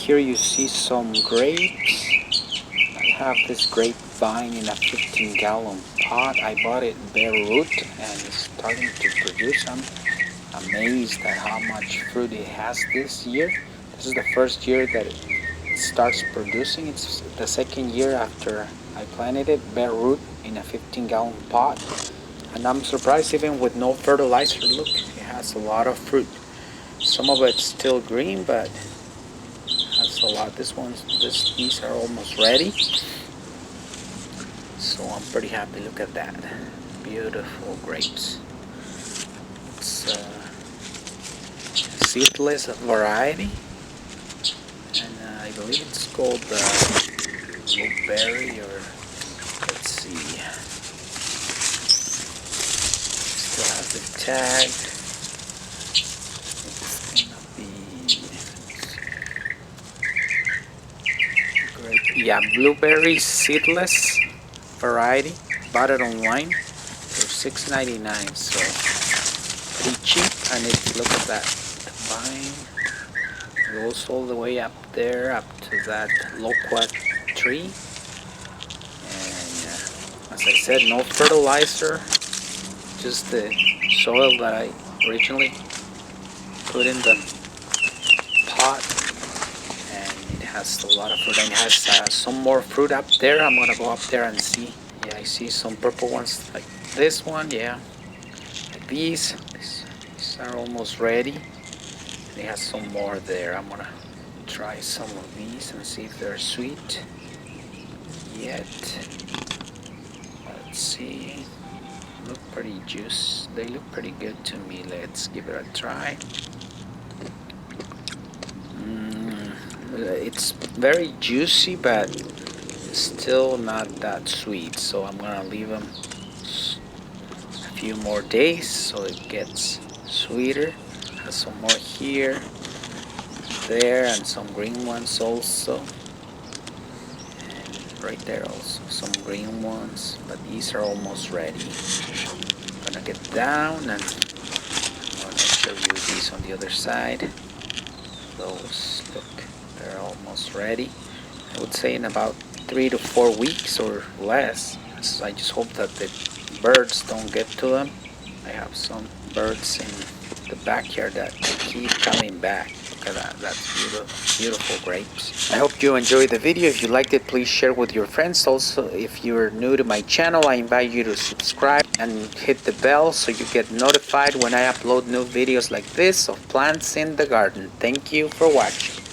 here you see some grapes. I have this grapevine in a 15-gallon pot. I bought it bare root and it's starting to produce. I'm amazed at how much fruit it has this year. This is the first year that it starts producing. It's the second year after I planted it bare root in a 15-gallon pot. And I'm surprised even with no fertilizer. Look, it has a lot of fruit. Some of it's still green, but has a lot. These are almost ready. So I'm pretty happy. Look at that. Beautiful grapes. It's a seedless variety. And I believe it's called blueberry, or let's see. Still has the tag. Yeah, blueberry seedless variety. Bought it online for $6.99, so pretty cheap. And look at that, the vine goes all the way up there, up to that loquat tree. And as I said, no fertilizer, just the soil that I originally put in the pot. Has a lot of fruit, and it has some more fruit up there. I'm gonna go up there and see. Yeah, I see some purple ones like this one. Yeah, like these are almost ready. And it has some more there. I'm gonna try some of these and see if they're sweet yet. Let's see. Look pretty juice. They look pretty good to me. Let's give it a try. It's very juicy, but still not that sweet, so I'm gonna leave them a few more days so it gets sweeter. Has some more here, there, and some green ones also, and right there also some green ones, but these are almost ready. I'm gonna get down and I'm gonna show you these on the other side. Those, look, they're almost ready. I would say in about 3 to 4 weeks or less. So I just hope that the birds don't get to them. I have some birds in the backyard that keep coming back. Look at that. That's beautiful grapes. I hope you enjoyed the video. If you liked it, please share with your friends. Also, if you're new to my channel, I invite you to subscribe and hit the bell so you get notified when I upload new videos like this of plants in the garden. Thank you for watching.